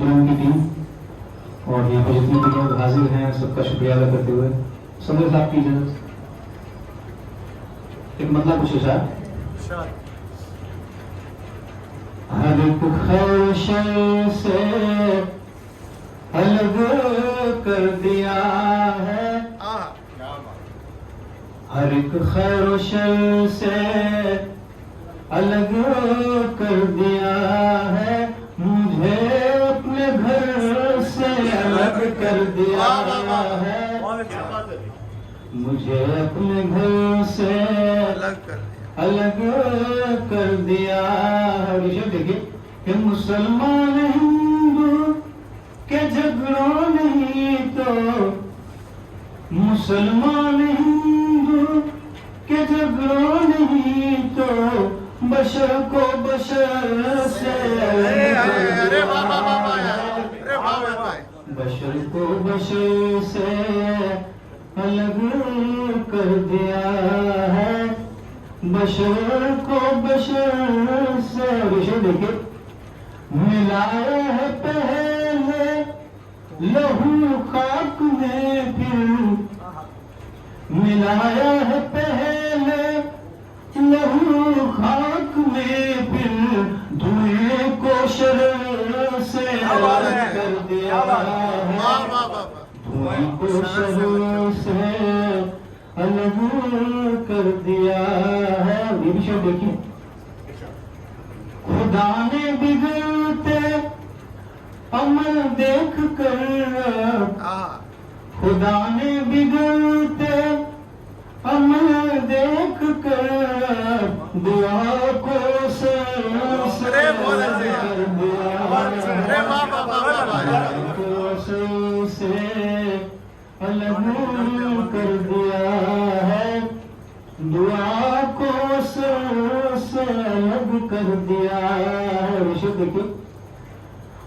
मखदूम की टीम और यहाँ पर जितने भी लोग हाजिर हैं सबका शुक्रिया अदा करते हुए सदर साहब की इजाजत एक मतलब कुछ इशार हर एक खैर शर से अलग कर दिया है, हर एक खैर शर से अलग कर दिया है, मुझे अपने घर से अलग कर दिया है, मुझे अपने घर से अलग कर दिया है। देखिए कि मुसलमान हिंदू के झगड़ों नहीं तो, मुसलमान हिंदू के झगड़ों नहीं तो बशर को बशर से बशर को बशर से अलग कर दिया है, बशर को बशर से। देखिए मिलाया है पहले लहू खाक में, फिर मिलाया है पहले लहू खाक में, फिर धुएं को शरर से अलग कर दिया है, धुएं को शरर से अलग कर दिया है। ये भी शब्द देखिए, खुदा ने बिगड़ते अमल देख कर, खुदा ने बिगड़ते अमल देख कर दुआ को सर से अलग कर दिया, से अलग कर दिया है, दुआ को सर से अलग कर दिया है। देखिए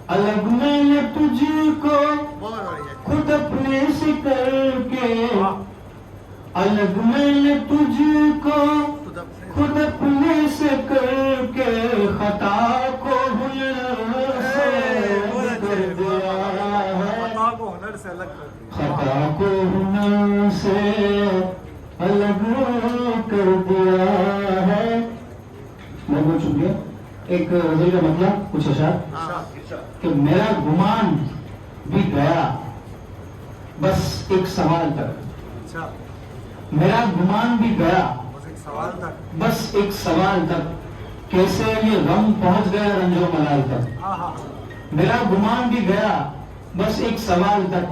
अलग मैंने तुझको खुद अपने से करके, अलग मैंने तुझको खुद अपने से करके खता को हुनर से कर दिया है, खता को हुनर से अलग कर दिया है। मैं बोल चुकी एक गजल का मतलब कुछ अशार कि मेरा गुमान भी गया बस एक सवाल तक, मेरा गुमान भी गया बस एक सवाल तक, कैसे ये गम पहुंच गया रंजो मलाल तक, मेरा गुमान भी गया बस एक सवाल तक,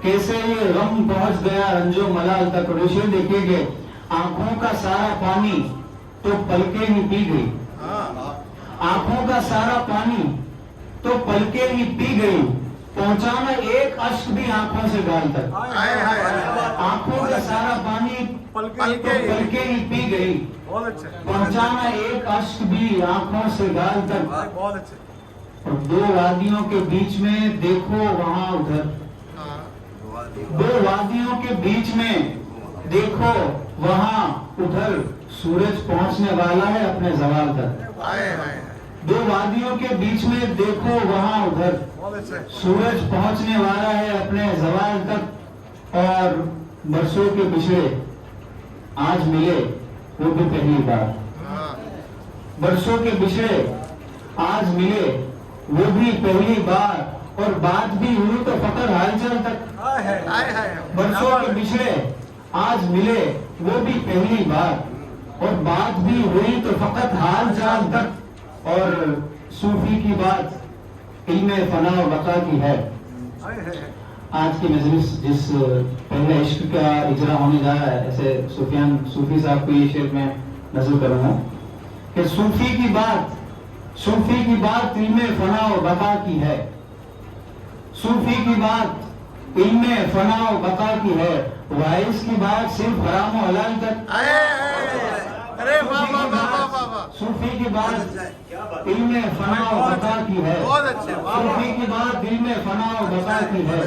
कैसे ये गम पहुंच गया रंजो मलाल तक। ऋषि देखेंगे आंखों का सारा पानी तो पलके ही पी गई, आंखों का सारा पानी तो पलके ही पी गई, पहुंचाना एक अश्क भी आंखों से गाल तक, आंखों का सारा पानी पलके ही पी गई, पहुंचाना एक अश्क भी आंखों से गाल तक। और दो वादियों के बीच में देखो वहां उधर, दो वादियों के बीच में देखो वहां उधर, सूरज पहुंचने वाला है अपने जवाल तक, दो वादियों के बीच में देखो वहां उधर, सूरज पहुंचने वाला है अपने जवाल तक। और बरसों के पिछड़े आज मिले वो भी पहली बार, बरसों के पिछड़े आज मिले वो भी पहली बार, और बात भी हुई तो फकर हालचाल तक, बरसों के पिछड़े आज मिले वो भी पहली बार, और बात भी हुई तो फकत हाल चाल तक। और सूफी की बात इल्मे फना और बका की है। आज की मजलिस जिस पहले इश्क का इजरा होने जा रहा है, ऐसे सुफियान सूफी साहब को ये शेर में नजर करूंगा कि सूफी की बात इल्मे फना और बका की है, सूफी की बात इल्मे फना और बका की है, वाइस की बात सिर्फ हराम और हलाल तक। सूफी की बात इल्मे फना और बका की है, सूफी की बात दिल में फना और बका की है,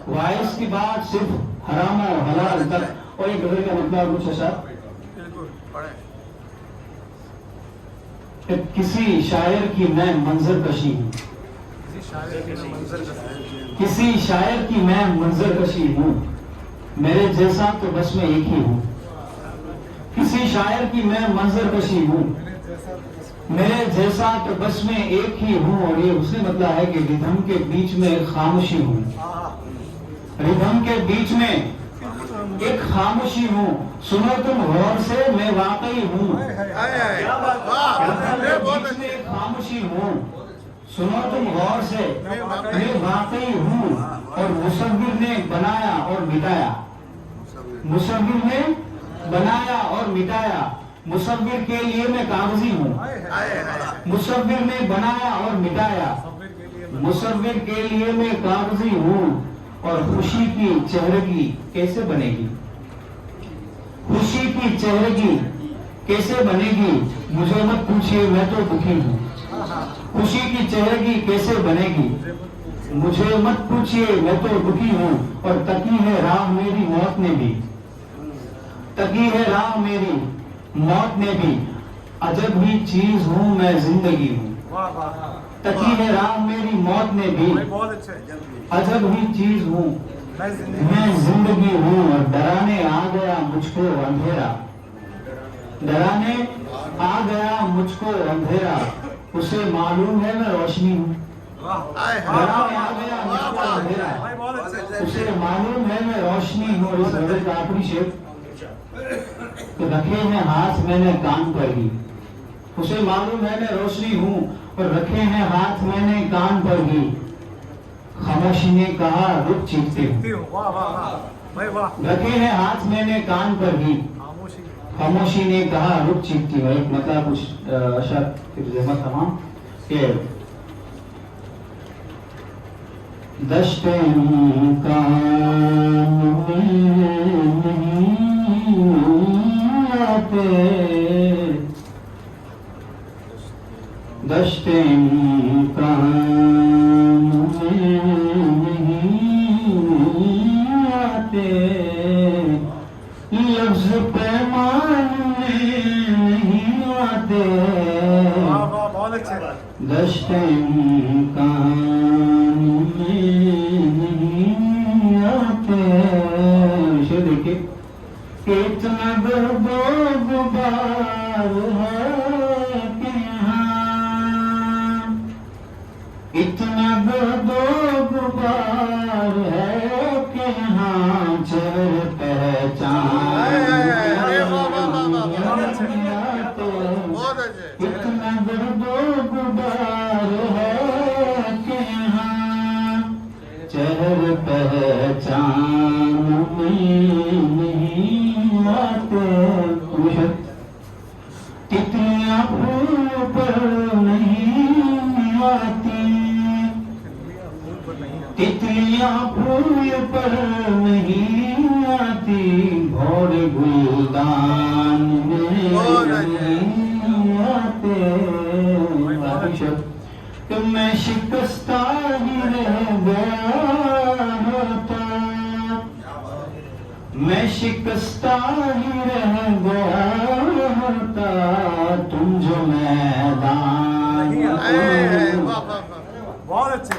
वाइस की बात सिर्फ हराम और हलाल तक। और एक गजल का मतलब कुछ ऐसा कि किसी शायर की मैं मंजर कशी हूँ, किसी शायर की मैं मंजर कशी हूँ, मेरे जैसा तो बस में एक ही हूँ। किसी शायर की मैं मंजर कशी हूँ, मेरे जैसा तो बस में एक ही हूँ। और ये उसने बदला है कि रिदम के बीच में एक खामोशी हूँ, रिदम के बीच में एक खामोशी हूँ। सुनो तुम गौर से, मैं वाकई हूँ। बीच में एक खामोशी हूँ, सुनो तुम गौर से, मैं वाकई हूँ। और मुसव्विर ने बनाया और मिटाया, मुसव्विर ने बनाया और मिटाया। मुसव्विर के लिए मैं कागजी हूँ, मुसव्विर ने बनाया और मिटाया। मुसव्विर के लिए मैं कागजी हूँ। और खुशी की चेहरगी कैसे बनेगी, खुशी की चेहरगी कैसे बनेगी, मुझे मत पूछिए मैं तो दुखी हूँ। खुशी की चेहरगी कैसे बनेगी, मुझे मत पूछिए मैं तो दुखी हूँ। और तकी है राह मेरी मौत ने भी, तकी है राह मेरी मौत ने भी। अजब ही चीज हूँ मैं जिंदगी हूँ, तकी है राह मेरी मौत ने भी। अजब ही चीज हूँ मैं जिंदगी हूँ। और डराने आ गया मुझको अंधेरा, डराने आ गया मुझको अंधेरा। उसे मालूम है मैं रोशनी हूँ, डराने आ गया मुझको अंधेरा। उसे मालूम है मैं रोशनी हूँ। इस गजल का आखिरी शेर, तो रखे हैं हाथ मैंने कान पर ही, उसे मालूम है मैं रोशनी हूँ। और रखे हैं हाथ मैंने कान पर ही, खामोशी ने कहा रुक चीखते हूँ। रखे हैं हाथ मैंने कान पर ही, खामोशी ने कहा रुक चीखती हूँ। एक मतलब कुछ अशर रहमत तमाम के दश्ते कान नहीं आते, दश्ते कान नहीं आते, लफ्ज पैमान में नहीं आते। दश्ते कान में नहीं आते। इसे देखिए, इतना गर्दो गुबार है कि यहाँ, इतना गर्दो गुबार है कि यहाँ चेहरे पहचान। इतना गर्दो गुबार है कि यहाँ चेहरे पहचान में नहीं आते। तितलियां फूल पर नहीं आती, तितलियां फूल पर नहीं आती, घोड़े गुलदान में नहीं आते। तो मैं शिकस्ता ही रह गया होता, मैं शिकस्ता ही रह गया होता, तुम जो मैदान। बहुत अच्छे।